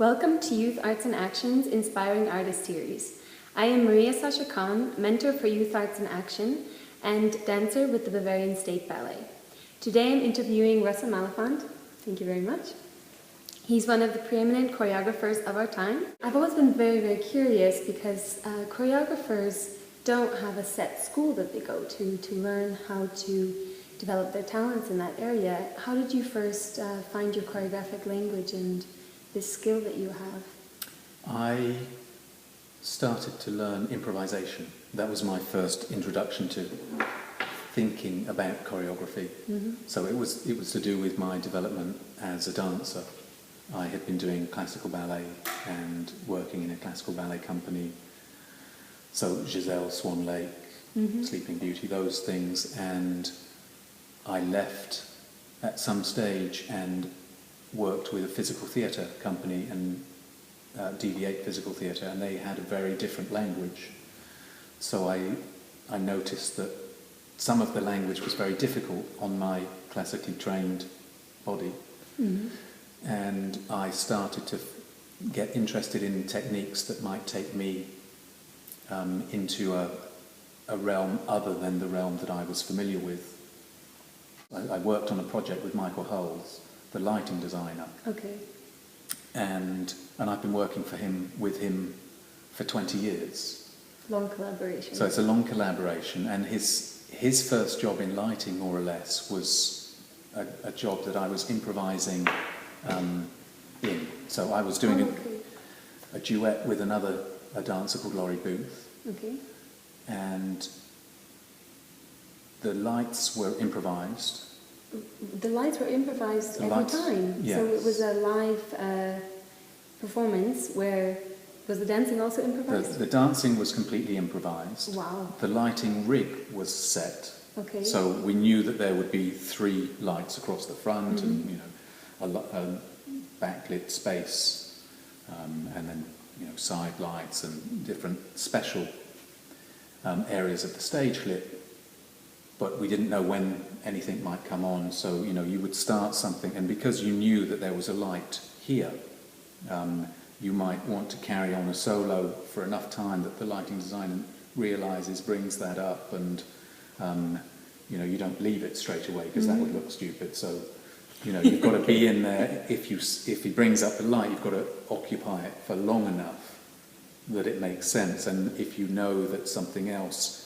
Welcome to Youth Arts in Action's Inspiring Artist Series. I am Maria Sascha Khan, mentor for Youth Arts in Action and dancer with the Bavarian State Ballet. Today I'm interviewing Russell Maliphant. Thank you very much. He's one of the preeminent choreographers of our time. I've always been very, very curious because choreographers don't have a set school that they go to learn how to develop their talents in that area. How did you first find your choreographic language and this skill that you have? I started to learn improvisation. That was my first introduction to thinking about choreography. So it was to do with my development as a dancer. I had been doing classical ballet and working in a classical ballet company. So Giselle, Swan Lake, Sleeping Beauty, those things. And I left at some stage and worked with a physical theatre company and DV8 Physical Theatre, and they had a very different language. So I noticed that some of the language was very difficult on my classically trained body. And I started to get interested in techniques that might take me into a realm other than the realm that I was familiar with. I worked on a project with Michael Hulls, the lighting designer. Okay. And I've been working with him for 20 years. Long collaboration. So it's a long collaboration, and his first job in lighting, more or less, was a job that I was improvising in. So I was doing a duet with a dancer called Laurie Booth. Okay. And the lights were improvised. The lights were improvised every time? Yes. So it was a live performance where... Was the dancing also improvised? The dancing was completely improvised. Wow. The lighting rig was set. Okay. So we knew that there would be 3 lights across the front and, a backlit space, and then, side lights and different special areas of the stage lit. But we didn't know when anything might come on, so, you would start something, and because you knew that there was a light here, you might want to carry on a solo for enough time that the lighting designer realizes, brings that up, and, you don't leave it straight away, because that would look stupid. So, you've got to be in there. If he brings up the light, you've got to occupy it for long enough that it makes sense. And if you know that something else,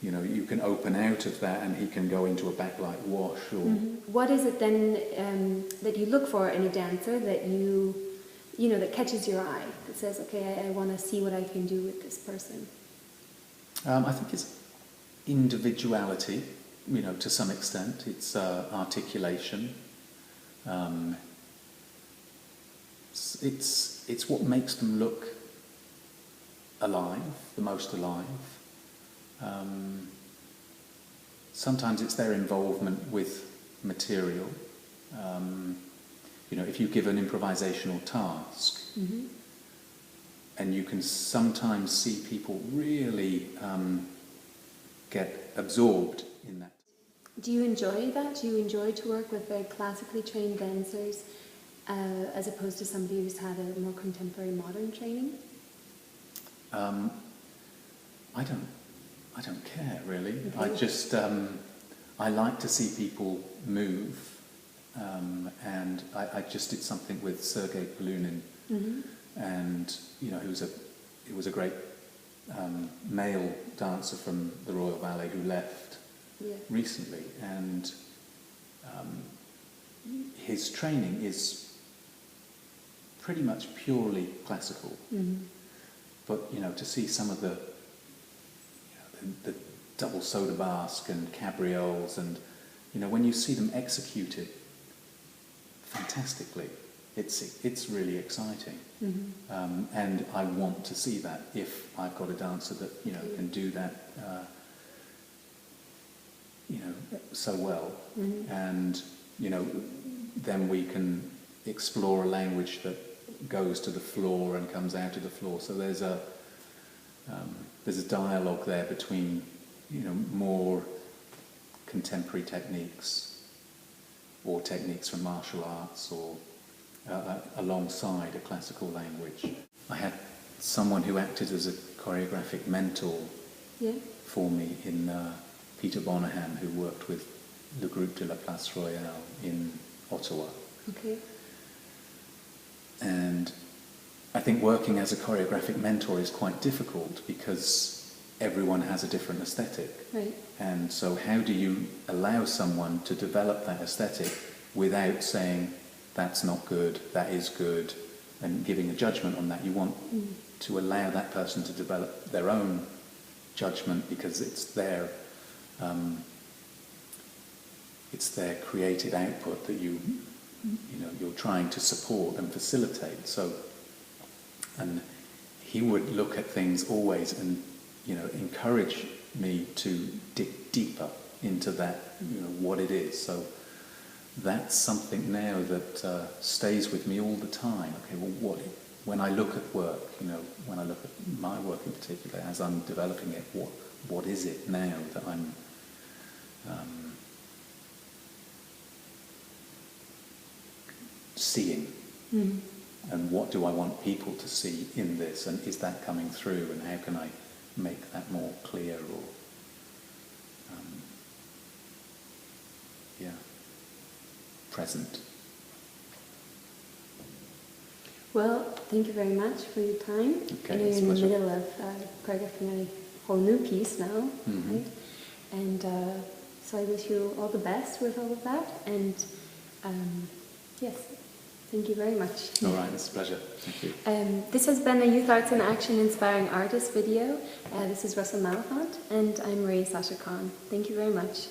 you can open out of that and he can go into a backlight wash. Or What is it then that you look for in a dancer that that catches your eye, that says, okay, I want to see what I can do with this person? I think it's individuality, to some extent. It's articulation. It's what makes them look alive, the most alive. Sometimes it's their involvement with material. If you give an improvisational task, and you can sometimes see people really get absorbed in that. Do you enjoy that? Do you enjoy to work with very classically trained dancers as opposed to somebody who's had a more contemporary modern training? I don't care, really. Okay. I just I like to see people move. And I just did something with Sergei Polunin, and he was a great male dancer from the Royal Ballet who left recently, and his training is pretty much purely classical. But to see some of the double soda basque and cabrioles, and when you see them executed fantastically, it's really exciting. And I want to see that if I've got a dancer that can do that so well. And then we can explore a language that goes to the floor and comes out of the floor. So there's a dialogue there between more contemporary techniques or techniques from martial arts or alongside a classical language. I had someone who acted as a choreographic mentor for me in Peter Bonaham, who worked with Le Groupe de la Place Royale in Ottawa. Okay. And I think working as a choreographic mentor is quite difficult because everyone has a different aesthetic. Right. And so how do you allow someone to develop that aesthetic without saying, that's not good, that is good, and giving a judgment on that? You want to allow that person to develop their own judgment because it's their creative output that you're trying to support and facilitate. So, and he would look at things always and encourage me to dig deeper into that, what it is. So that's something now that stays with me all the time. Okay, well, when I look at work, when I look at my work in particular, as I'm developing it, what is it now that I'm seeing? And what do I want people to see in this? And is that coming through? And how can I make that more clear or present? Well, thank you very much for your time. Okay, I know you're in the middle of choreographing a whole new piece now, right? And so I wish you all the best with all of that. And yes, thank you very much. All right, it's a pleasure. Thank you. This has been a Youth Arts in Action Inspiring Artists video. This is Russell Maliphant, and I'm Maria Sascha Khan. Thank you very much.